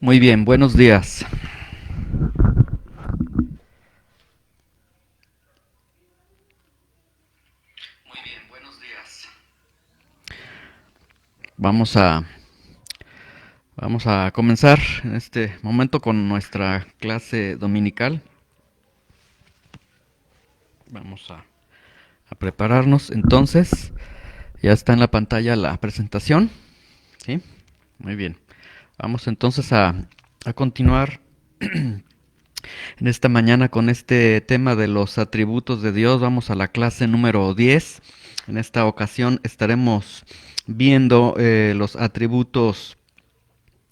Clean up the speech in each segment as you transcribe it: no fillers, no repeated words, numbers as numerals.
Muy bien, buenos días. Vamos a, vamos a comenzar en este momento con nuestra clase dominical. Vamos a prepararnos. Entonces, ya está en la pantalla la presentación. ¿Sí? Muy bien. Vamos entonces a continuar en esta mañana con este tema de los atributos de Dios. Vamos a la clase número 10. En esta ocasión estaremos viendo los atributos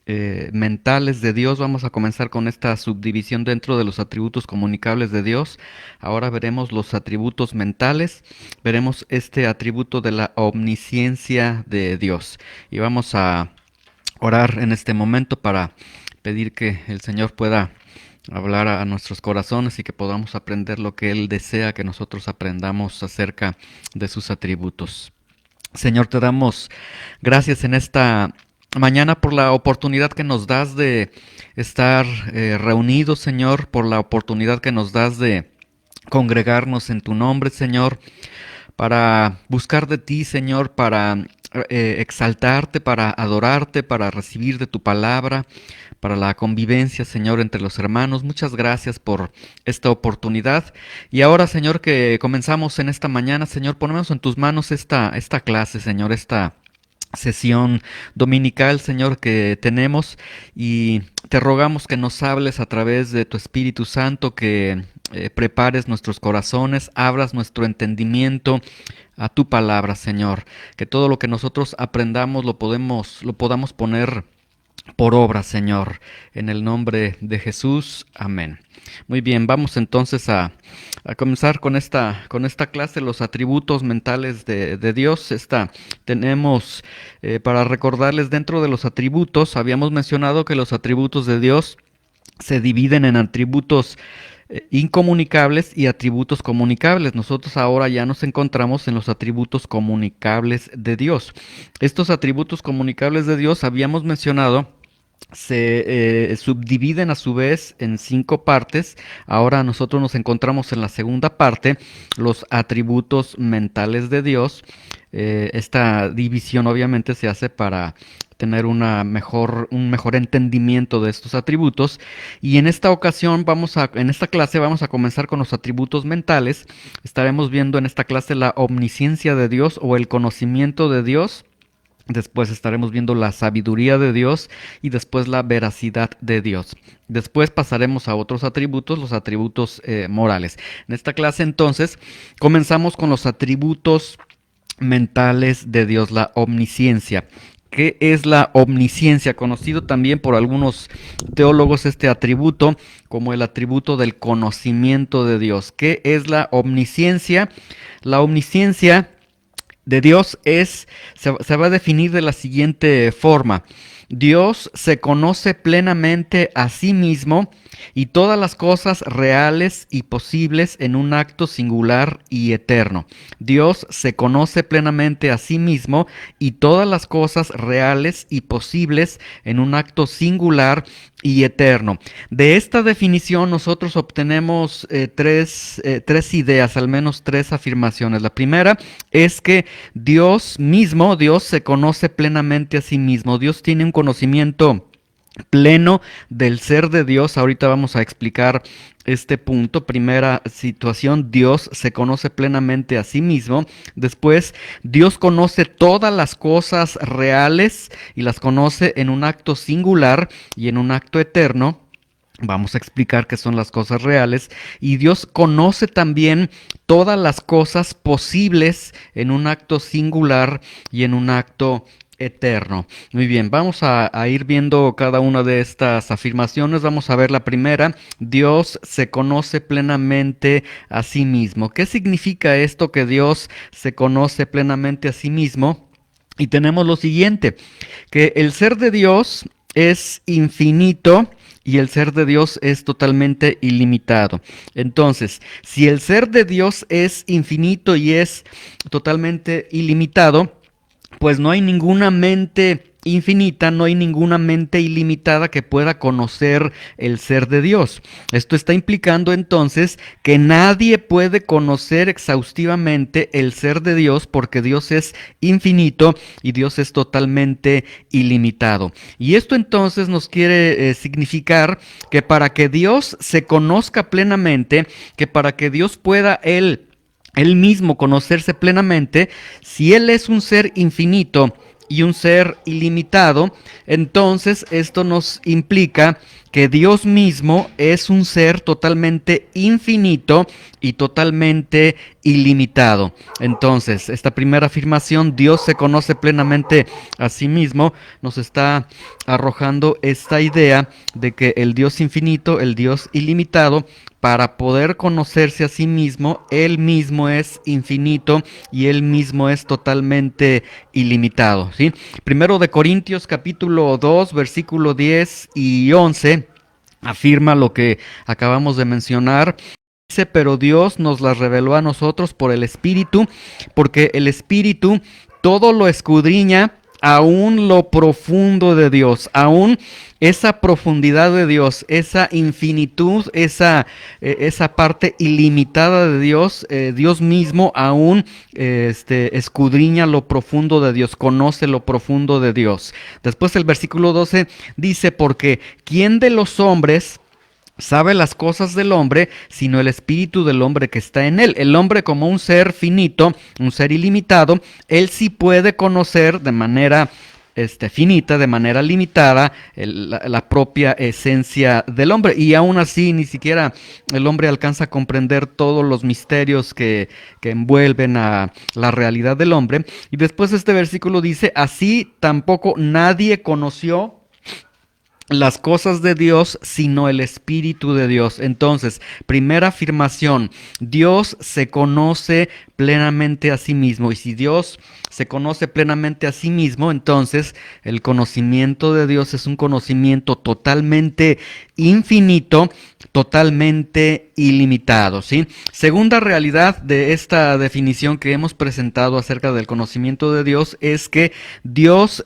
mentales de Dios. Vamos a comenzar con esta subdivisión dentro de los atributos comunicables de Dios. Ahora veremos los atributos mentales, veremos este atributo de la omnisciencia de Dios. Y vamos a orar en este momento para pedir que el Señor pueda hablar a nuestros corazones y que podamos aprender lo que Él desea que nosotros aprendamos acerca de sus atributos. Señor, te damos gracias en esta mañana por la oportunidad que nos das de estar reunidos, Señor, por la oportunidad que nos das de congregarnos en tu nombre, Señor, para buscar de ti, Señor, para exaltarte, para adorarte, para recibir de tu palabra, para la convivencia, Señor, entre los hermanos. Muchas gracias por esta oportunidad. Y ahora, Señor, que comenzamos en esta mañana, Señor, ponemos en tus manos esta clase, Señor, esta sesión dominical, Señor, que tenemos, y te rogamos que nos hables a través de tu Espíritu Santo, que prepares nuestros corazones, abras nuestro entendimiento a tu palabra, Señor, que todo lo que nosotros aprendamos lo podamos poner por obra, Señor, en el nombre de Jesús. Amén. Muy bien, vamos entonces a comenzar con esta clase, los atributos mentales de Dios. Tenemos, para recordarles, dentro de los atributos, habíamos mencionado que los atributos de Dios se dividen en atributos incomunicables y atributos comunicables. Nosotros ahora ya nos encontramos en los atributos comunicables de Dios. Estos atributos comunicables de Dios habíamos mencionado se subdividen a su vez en 5 partes. Ahora nosotros nos encontramos en la segunda parte, los atributos mentales de Dios. Esta división obviamente se hace para tener un mejor entendimiento de estos atributos. Y en esta ocasión en esta clase vamos a comenzar con los atributos mentales. Estaremos viendo en esta clase la omnisciencia de Dios o el conocimiento de Dios. Después estaremos viendo la sabiduría de Dios y después la veracidad de Dios. Después pasaremos a otros atributos, los atributos morales. En esta clase entonces comenzamos con los atributos mentales de Dios, la omnisciencia. ¿Qué es la omnisciencia? Conocido también por algunos teólogos este atributo como el atributo del conocimiento de Dios. ¿Qué es la omnisciencia? La omnisciencia de Dios se va a definir de la siguiente forma. Dios se conoce plenamente a sí mismo y todas las cosas reales y posibles en un acto singular y eterno. Dios se conoce plenamente a sí mismo y todas las cosas reales y posibles en un acto singular y eterno. De esta definición nosotros obtenemos tres ideas, al menos 3 afirmaciones. La primera es que Dios mismo, Dios se conoce plenamente a sí mismo. Dios tiene un conocimiento pleno del ser de Dios. Ahorita vamos a explicar este punto. Primera situación, Dios se conoce plenamente a sí mismo. Después, Dios conoce todas las cosas reales y las conoce en un acto singular y en un acto eterno. Vamos a explicar qué son las cosas reales. Y Dios conoce también todas las cosas posibles en un acto singular y en un acto eterno. Muy bien, vamos a ir viendo cada una de estas afirmaciones. Vamos a ver la primera. Dios se conoce plenamente a sí mismo. ¿Qué significa esto, que Dios se conoce plenamente a sí mismo? Y tenemos lo siguiente, que el ser de Dios es infinito y el ser de Dios es totalmente ilimitado. Entonces, si el ser de Dios es infinito y es totalmente ilimitado, pues no hay ninguna mente infinita, no hay ninguna mente ilimitada que pueda conocer el ser de Dios. Esto está implicando entonces que nadie puede conocer exhaustivamente el ser de Dios porque Dios es infinito y Dios es totalmente ilimitado. Y esto entonces nos quiere significar que para que Dios se conozca plenamente, que para que Dios pueda él mismo conocerse plenamente, si Él es un ser infinito y un ser ilimitado, entonces esto nos implica que Dios mismo es un ser totalmente infinito y totalmente ilimitado. Entonces, esta primera afirmación, Dios se conoce plenamente a sí mismo, nos está arrojando esta idea de que el Dios infinito, el Dios ilimitado, para poder conocerse a sí mismo, Él mismo es infinito y Él mismo es totalmente ilimitado, ¿sí? Primero de Corintios capítulo 2, versículo 10 y 11, afirma lo que acabamos de mencionar. Dice, pero Dios nos las reveló a nosotros por el Espíritu, porque el Espíritu todo lo escudriña, aún lo profundo de Dios, aún esa profundidad de Dios, esa infinitud, esa parte ilimitada de Dios, Dios mismo aún escudriña lo profundo de Dios, conoce lo profundo de Dios. Después el versículo 12 dice, porque ¿quién de los hombres sabe las cosas del hombre, sino el espíritu del hombre que está en él? El hombre, como un ser finito, un ser ilimitado, él sí puede conocer de manera finita, de manera limitada, la propia esencia del hombre. Y aún así, ni siquiera el hombre alcanza a comprender todos los misterios que envuelven a la realidad del hombre. Y después este versículo dice, así tampoco nadie conoció las cosas de Dios, sino el Espíritu de Dios. Entonces, primera afirmación, Dios se conoce plenamente a sí mismo. Y si Dios se conoce plenamente a sí mismo, entonces el conocimiento de Dios es un conocimiento totalmente infinito, totalmente ilimitado, ¿sí? Segunda realidad de esta definición que hemos presentado acerca del conocimiento de Dios es que Dios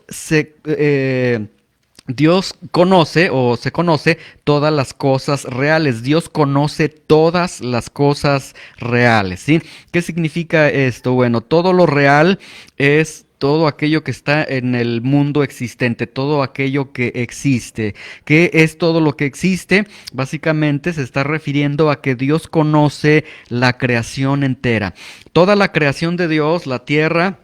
conoce o se conoce todas las cosas reales. Dios conoce todas las cosas reales, ¿sí? ¿Qué significa esto? Bueno, todo lo real es todo aquello que está en el mundo existente, todo aquello que existe. ¿Qué es todo lo que existe? Básicamente se está refiriendo a que Dios conoce la creación entera. Toda la creación de Dios, la tierra,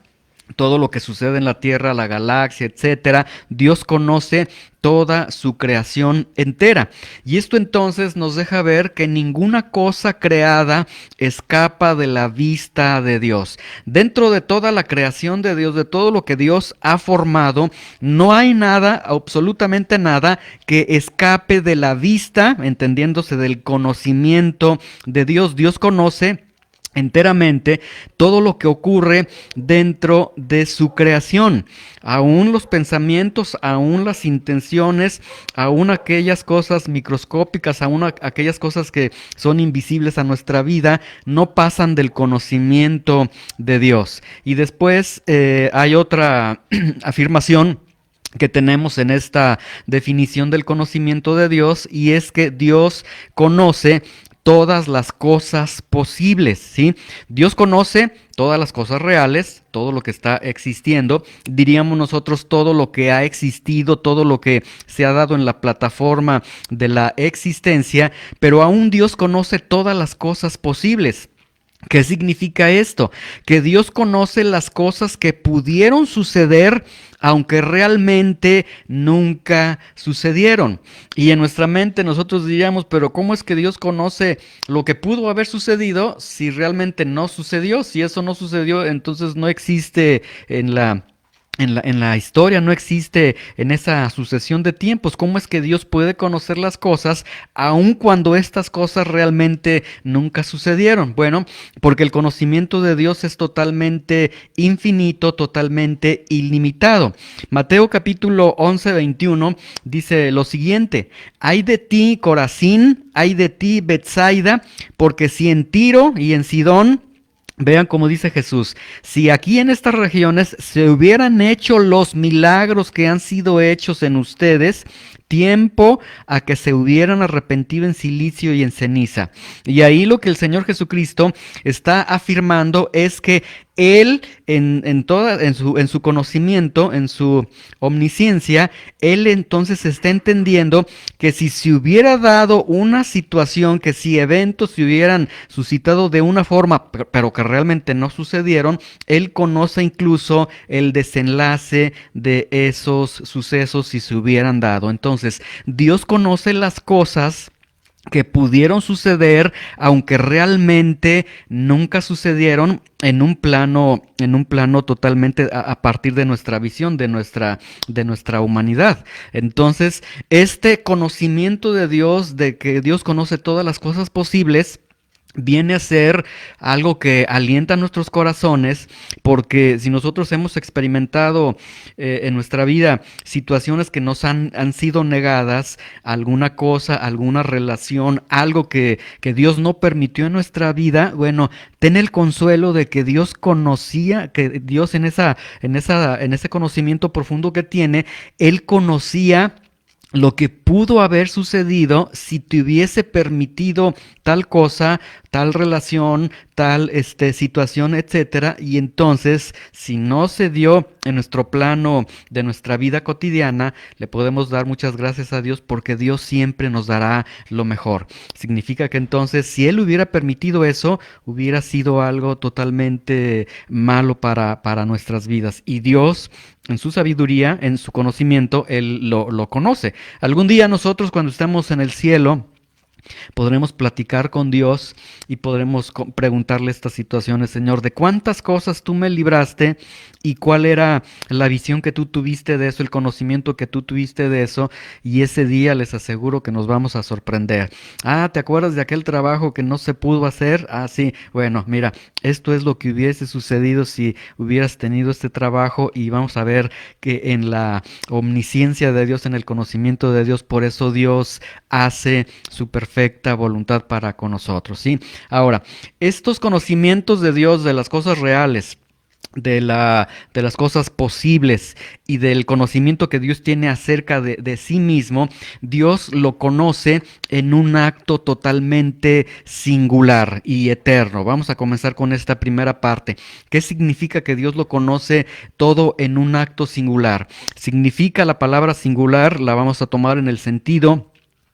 todo lo que sucede en la Tierra, la galaxia, etcétera, Dios conoce toda su creación entera. Y esto entonces nos deja ver que ninguna cosa creada escapa de la vista de Dios. Dentro de toda la creación de Dios, de todo lo que Dios ha formado, no hay nada, absolutamente nada, que escape de la vista, entendiéndose del conocimiento de Dios. Dios conoce enteramente todo lo que ocurre dentro de su creación, aún los pensamientos, aún las intenciones, aún aquellas cosas microscópicas, aún aquellas cosas que son invisibles a nuestra vida, no pasan del conocimiento de Dios. Y después hay otra afirmación que tenemos en esta definición del conocimiento de Dios, y es que Dios conoce todas las cosas posibles, ¿sí? Dios conoce todas las cosas reales, todo lo que está existiendo, diríamos nosotros todo lo que ha existido, todo lo que se ha dado en la plataforma de la existencia, pero aún Dios conoce todas las cosas posibles. ¿Qué significa esto? Que Dios conoce las cosas que pudieron suceder, aunque realmente nunca sucedieron. Y en nuestra mente nosotros diríamos, pero ¿cómo es que Dios conoce lo que pudo haber sucedido si realmente no sucedió? Si eso no sucedió, entonces no existe en la historia, no existe en esa sucesión de tiempos. ¿Cómo es que Dios puede conocer las cosas aun cuando estas cosas realmente nunca sucedieron? Bueno, porque el conocimiento de Dios es totalmente infinito, totalmente ilimitado. Mateo capítulo 11, 21 dice lo siguiente: ay de ti, Corazín, ay de ti, Betsaida, porque si en Tiro y en Sidón Vean cómo dice Jesús, si aquí en estas regiones se hubieran hecho los milagros que han sido hechos en ustedes, tiempo a que se hubieran arrepentido en silicio y en ceniza. Y ahí lo que el Señor Jesucristo está afirmando es que Él, en su conocimiento, en su omnisciencia, Él entonces está entendiendo que si se hubiera dado una situación, que si eventos se hubieran suscitado de una forma, pero que realmente no sucedieron, Él conoce incluso el desenlace de esos sucesos si se hubieran dado. Entonces, Dios conoce las cosas que pudieron suceder, aunque realmente nunca sucedieron en un plano totalmente a partir de nuestra visión, de nuestra humanidad. Entonces, este conocimiento de Dios, de que Dios conoce todas las cosas posibles, viene a ser algo que alienta nuestros corazones, porque si nosotros hemos experimentado en nuestra vida situaciones que nos han sido negadas, alguna cosa, alguna relación, algo que Dios no permitió en nuestra vida, bueno, ten el consuelo de que Dios conocía, que Dios en ese conocimiento profundo que tiene, Él conocía lo que pudo haber sucedido si te hubiese permitido tal cosa, tal relación, tal situación, etcétera. Y entonces, si no se dio en nuestro plano de nuestra vida cotidiana, le podemos dar muchas gracias a Dios porque Dios siempre nos dará lo mejor. Significa que entonces, si Él hubiera permitido eso, hubiera sido algo totalmente malo para nuestras vidas. Y Dios, en su sabiduría, en su conocimiento, Él lo conoce. Algún día nosotros cuando estemos en el cielo, podremos platicar con Dios y podremos preguntarle estas situaciones, Señor, de cuántas cosas tú me libraste y cuál era la visión que tú tuviste de eso, el conocimiento que tú tuviste de eso, y ese día les aseguro que nos vamos a sorprender. Ah, ¿te acuerdas de aquel trabajo que no se pudo hacer? Ah, sí, bueno, mira, esto es lo que hubiese sucedido si hubieras tenido este trabajo, y vamos a ver que en la omnisciencia de Dios, en el conocimiento de Dios, por eso Dios hace su perfecta voluntad para con nosotros, ¿sí? Ahora, estos conocimientos de Dios, de las cosas reales, de las cosas posibles y del conocimiento que Dios tiene acerca de sí mismo, Dios lo conoce en un acto totalmente singular y eterno. Vamos a comenzar con esta primera parte. ¿Qué significa que Dios lo conoce todo en un acto singular? Significa, la palabra singular la vamos a tomar en el sentido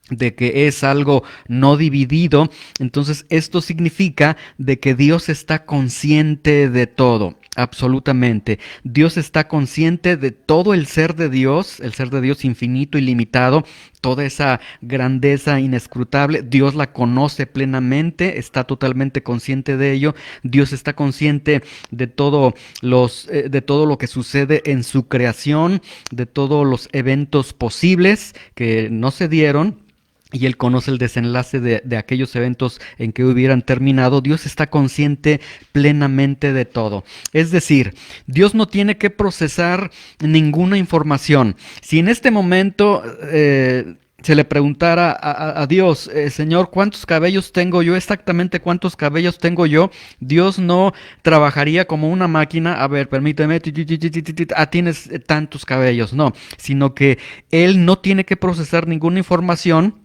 de que es algo no dividido. Entonces esto significa de que Dios está consciente de todo, absolutamente. Dios está consciente de todo el ser de Dios infinito, ilimitado, toda esa grandeza inescrutable. Dios la conoce plenamente, está totalmente consciente de ello. Dios está consciente de de todo lo que sucede en su creación, de todos los eventos posibles que no se dieron, y Él conoce el desenlace de aquellos eventos en que hubieran terminado. Dios está consciente plenamente de todo. Es decir, Dios no tiene que procesar ninguna información. Si en este momento se le preguntara a Dios, Señor, ¿cuántos cabellos tengo yo? Exactamente cuántos cabellos tengo yo. Dios no trabajaría como una máquina. A ver, permíteme, tienes tantos cabellos. No, sino que Él no tiene que procesar ninguna información,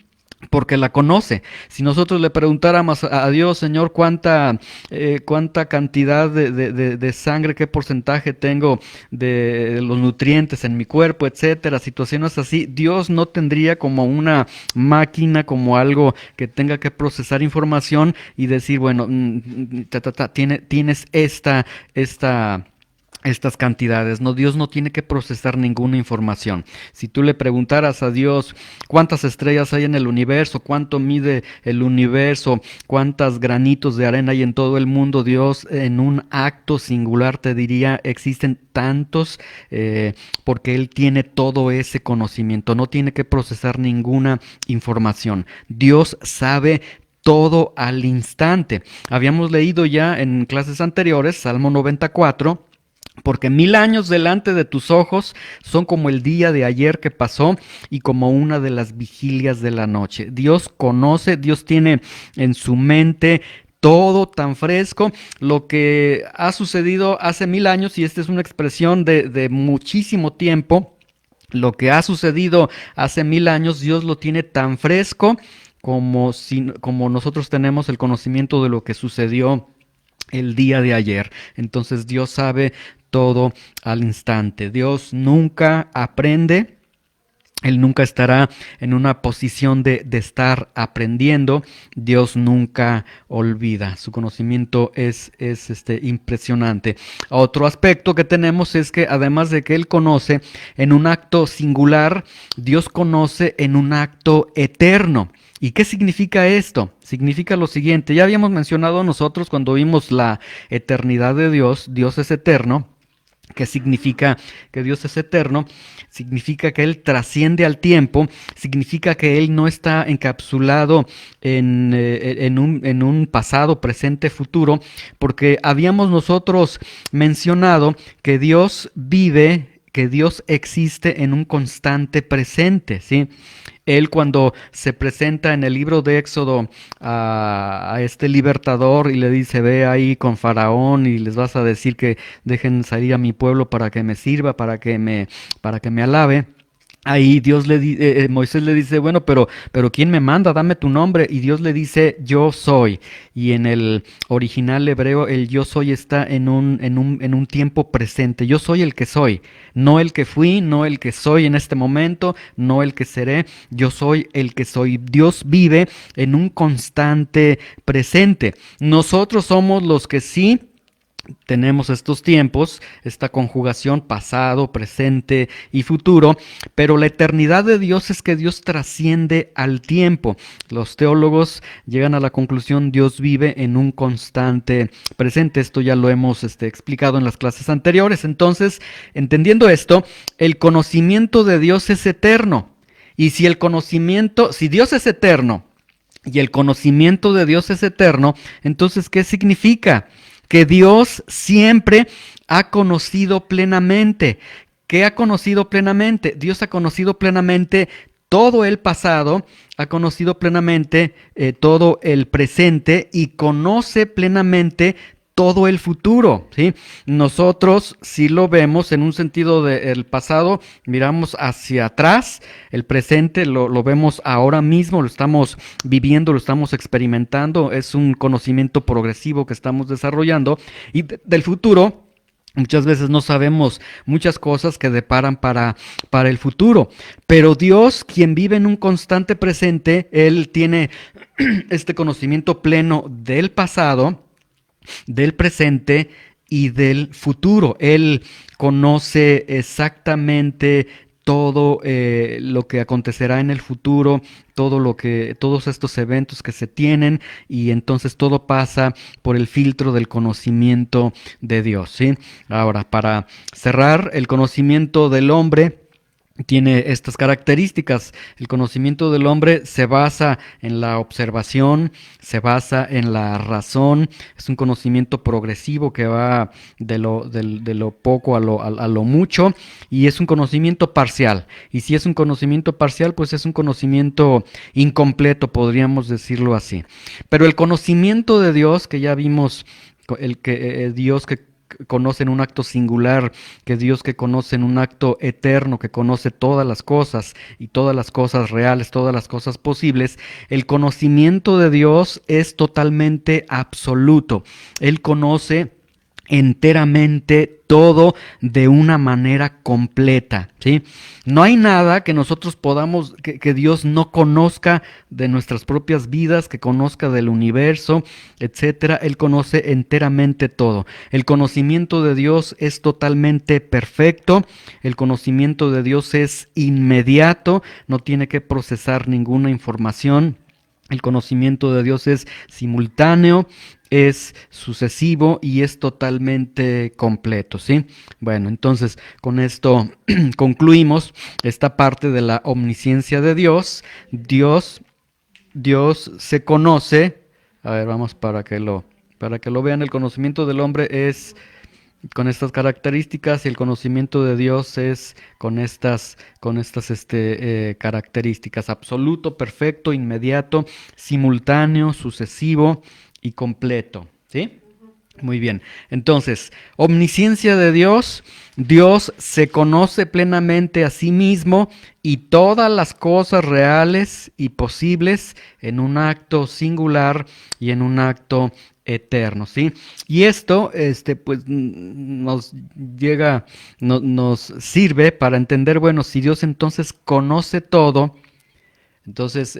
porque la conoce. Si nosotros le preguntáramos a Dios, Señor, cuánta cantidad de sangre, qué porcentaje tengo de los nutrientes en mi cuerpo, etcétera, situaciones así, Dios no tendría como una máquina, como algo que tenga que procesar información y decir, bueno, tienes estas cantidades. No, Dios no tiene que procesar ninguna información. Si tú le preguntaras a Dios cuántas estrellas hay en el universo, cuánto mide el universo, cuántos granitos de arena hay en todo el mundo, Dios en un acto singular te diría, existen tantos, porque Él tiene todo ese conocimiento, no tiene que procesar ninguna información. Dios sabe todo al instante. Habíamos leído ya en clases anteriores, Salmo 94, porque 1000 años delante de tus ojos son como el día de ayer que pasó y como una de las vigilias de la noche. Dios conoce, Dios tiene en su mente todo tan fresco, lo que ha sucedido hace 1000 años, y esta es una expresión de muchísimo tiempo, lo que ha sucedido hace 1000 años, Dios lo tiene tan fresco como, como nosotros tenemos el conocimiento de lo que sucedió el día de ayer. Entonces Dios sabe todo al instante. Dios nunca aprende. Él nunca estará en una posición de estar aprendiendo. Dios nunca olvida. Su conocimiento es impresionante. Otro aspecto que tenemos es que además de que Él conoce en un acto singular, Dios conoce en un acto eterno. ¿Y qué significa esto? Significa lo siguiente. Ya habíamos mencionado nosotros cuando vimos la eternidad de Dios. Dios es eterno. ¿Qué significa que Dios es eterno? Significa que Él trasciende al tiempo, significa que Él no está encapsulado en un pasado, presente, futuro, porque habíamos nosotros mencionado que Dios vive, que Dios existe en un constante presente, ¿sí? Él cuando se presenta en el libro de Éxodo a este libertador y le dice, ve ahí con Faraón y les vas a decir que dejen salir a mi pueblo para que me sirva, para que me alabe. Ahí Moisés le dice, bueno, pero ¿quién me manda? Dame tu nombre. Y Dios le dice, yo soy. Y en el original hebreo, el yo soy está en un tiempo presente. Yo soy el que soy. No el que fui, no el que soy en este momento, no el que seré. Yo soy el que soy. Dios vive en un constante presente. Nosotros somos los que sí tenemos estos tiempos, esta conjugación pasado, presente y futuro, pero la eternidad de Dios es que Dios trasciende al tiempo. Los teólogos llegan a la conclusión, Dios vive en un constante presente. Esto ya lo hemos explicado en las clases anteriores. Entonces, entendiendo esto, el conocimiento de Dios es eterno. Y si Dios es eterno y el conocimiento de Dios es eterno, entonces, ¿qué significa? Que Dios siempre ha conocido plenamente. ¿Qué ha conocido plenamente? Dios ha conocido plenamente todo el pasado, ha conocido plenamente todo el presente y conoce plenamente todo el futuro, ¿sí? Nosotros sí lo vemos en un sentido del pasado, miramos hacia atrás, el presente lo vemos ahora mismo, lo estamos viviendo, lo estamos experimentando, es un conocimiento progresivo que estamos desarrollando, y del futuro muchas veces no sabemos muchas cosas que deparan para el futuro, pero Dios, quien vive en un constante presente, Él tiene este conocimiento pleno del pasado, del presente y del futuro. Él conoce exactamente todo lo que acontecerá en el futuro, todos estos eventos que se tienen, y entonces todo pasa por el filtro del conocimiento de Dios, ¿sí? Ahora, para cerrar, el conocimiento del hombre tiene estas características. El conocimiento del hombre se basa en la observación, se basa en la razón, es un conocimiento progresivo que va de lo poco a lo mucho, y es un conocimiento parcial. Y si es un conocimiento parcial, pues es un conocimiento incompleto, podríamos decirlo así. Pero el conocimiento de Dios, que ya vimos, Dios que conoce en un acto singular, que Dios que conoce en un acto eterno, que conoce todas las cosas y todas las cosas reales, todas las cosas posibles, el conocimiento de Dios es totalmente absoluto. Él conoce enteramente todo de una manera completa, ¿sí? No hay nada que nosotros podamos, que Dios no conozca de nuestras propias vidas, que conozca del universo, etcétera. Él conoce enteramente todo. El conocimiento de Dios es totalmente perfecto. El conocimiento de Dios es inmediato, no tiene que procesar ninguna información. El conocimiento de Dios es simultáneo, es sucesivo y es totalmente completo, ¿sí? Bueno, entonces con esto concluimos esta parte de la omnisciencia de Dios. Dios se conoce. A ver, vamos para que lo vean. El conocimiento del hombre es con estas características, y el conocimiento de Dios es con estas características: absoluto, perfecto, inmediato, simultáneo, sucesivo y completo, ¿sí? Muy bien. Entonces, omnisciencia de Dios. Dios se conoce plenamente a sí mismo y todas las cosas reales y posibles en un acto singular y en un acto eterno, ¿sí? Y esto, pues, nos llega, nos sirve para entender, bueno, si Dios entonces conoce todo, entonces,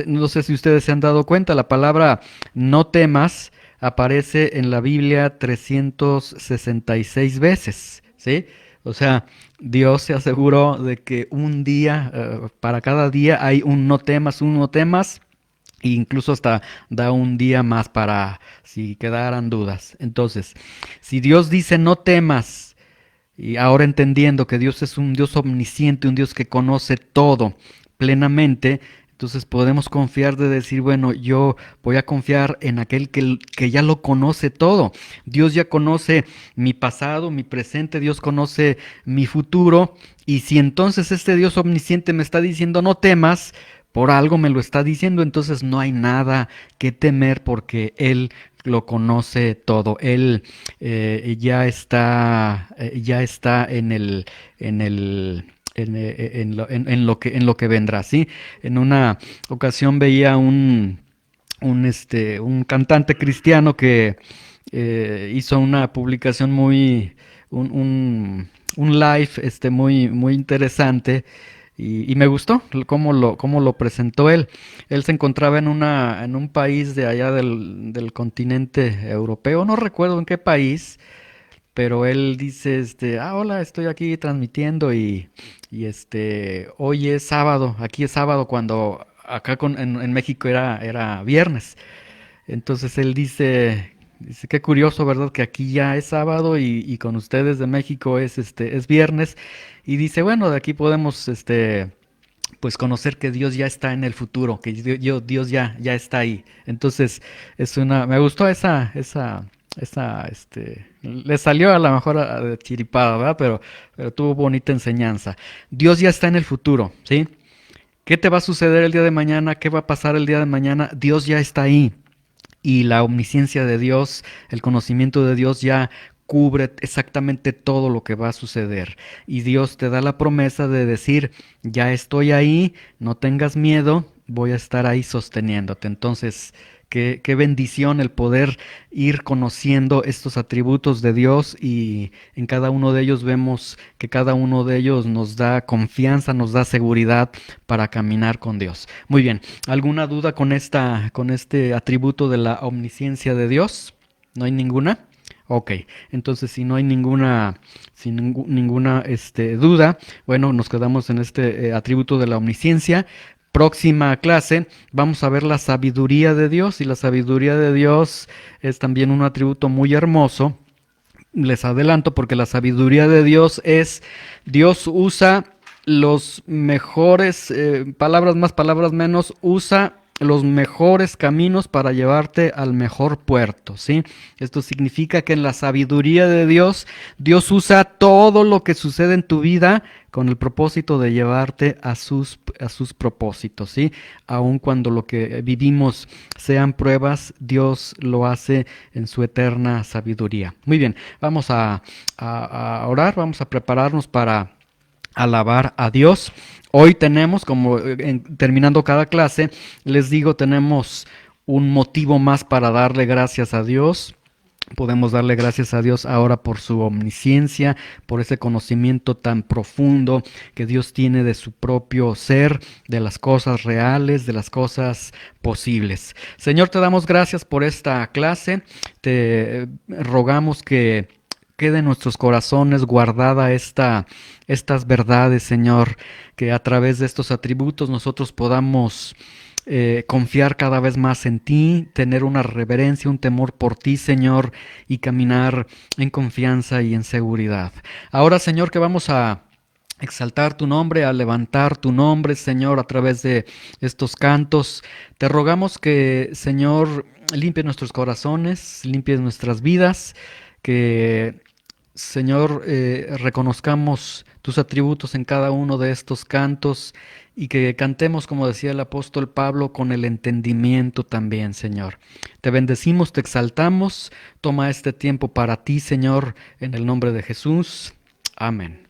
no sé si ustedes se han dado cuenta, la palabra no temas aparece en la Biblia 366 veces, ¿sí? O sea, Dios se aseguró de que un día, para cada día hay un no temas, e incluso hasta da un día más para si quedaran dudas. Entonces, si Dios dice no temas, y ahora entendiendo que Dios es un Dios omnisciente, un Dios que conoce todo plenamente, entonces podemos confiar de decir, bueno, yo voy a confiar en aquel que ya lo conoce todo. Dios ya conoce mi pasado, mi presente, Dios conoce mi futuro. Y si entonces este Dios omnisciente me está diciendo no temas, por algo me lo está diciendo, entonces no hay nada que temer porque Él lo conoce todo. Él ya está en el, en lo que vendrá, ¿sí? En una ocasión veía un cantante cristiano que hizo una publicación un live, muy interesante. Y me gustó cómo lo presentó él. Él se encontraba en un país de allá del continente europeo, no recuerdo en qué país, pero él dice, hola, estoy aquí transmitiendo hoy es sábado, aquí es sábado cuando acá en México era viernes. Entonces él dice, qué curioso, ¿verdad? Que aquí ya es sábado y con ustedes de México es viernes. Y dice, bueno, de aquí podemos, pues conocer que Dios ya está en el futuro, que Dios ya está ahí. Entonces, me gustó le salió a lo mejor de chiripada, ¿verdad? Pero tuvo bonita enseñanza. Dios ya está en el futuro, ¿sí? ¿Qué te va a suceder el día de mañana? ¿Qué va a pasar el día de mañana? Dios ya está ahí. Y la omnisciencia de Dios, el conocimiento de Dios ya cubre exactamente todo lo que va a suceder. Y Dios te da la promesa de decir, ya estoy ahí, no tengas miedo, voy a estar ahí sosteniéndote. Entonces, qué bendición el poder ir conociendo estos atributos de Dios y en cada uno de ellos vemos que cada uno de ellos nos da confianza, nos da seguridad para caminar con Dios. Muy bien, ¿alguna duda con este atributo de la omnisciencia de Dios? ¿No hay ninguna? Ok, entonces si no hay ninguna duda, bueno, nos quedamos en este atributo de la omnisciencia. Próxima clase vamos a ver la sabiduría de Dios y la sabiduría de Dios es también un atributo muy hermoso. Les adelanto porque la sabiduría de Dios Dios usa los mejores, palabras más, palabras menos, usa los mejores caminos para llevarte al mejor puerto, ¿sí? Esto significa que en la sabiduría de Dios, Dios usa todo lo que sucede en tu vida con el propósito de llevarte a sus propósitos, ¿sí? Aun cuando lo que vivimos sean pruebas, Dios lo hace en su eterna sabiduría. Muy bien, vamos a orar, vamos a prepararnos para alabar a Dios. Hoy tenemos, como terminando cada clase, les digo, tenemos un motivo más para darle gracias a Dios. Podemos darle gracias a Dios ahora por su omnisciencia, por ese conocimiento tan profundo que Dios tiene de su propio ser, de las cosas reales, de las cosas posibles. Señor, te damos gracias por esta clase. Te rogamos que quede en nuestros corazones guardada estas verdades, Señor, que a través de estos atributos nosotros podamos confiar cada vez más en ti, tener una reverencia, un temor por ti, Señor, y caminar en confianza y en seguridad. Ahora, Señor, que vamos a exaltar tu nombre, a levantar tu nombre, Señor, a través de estos cantos. Te rogamos que, Señor, limpie nuestros corazones, limpie nuestras vidas, que Señor, reconozcamos tus atributos en cada uno de estos cantos y que cantemos, como decía el apóstol Pablo, con el entendimiento también, Señor. Te bendecimos, te exaltamos. Toma este tiempo para ti, Señor, en el nombre de Jesús. Amén.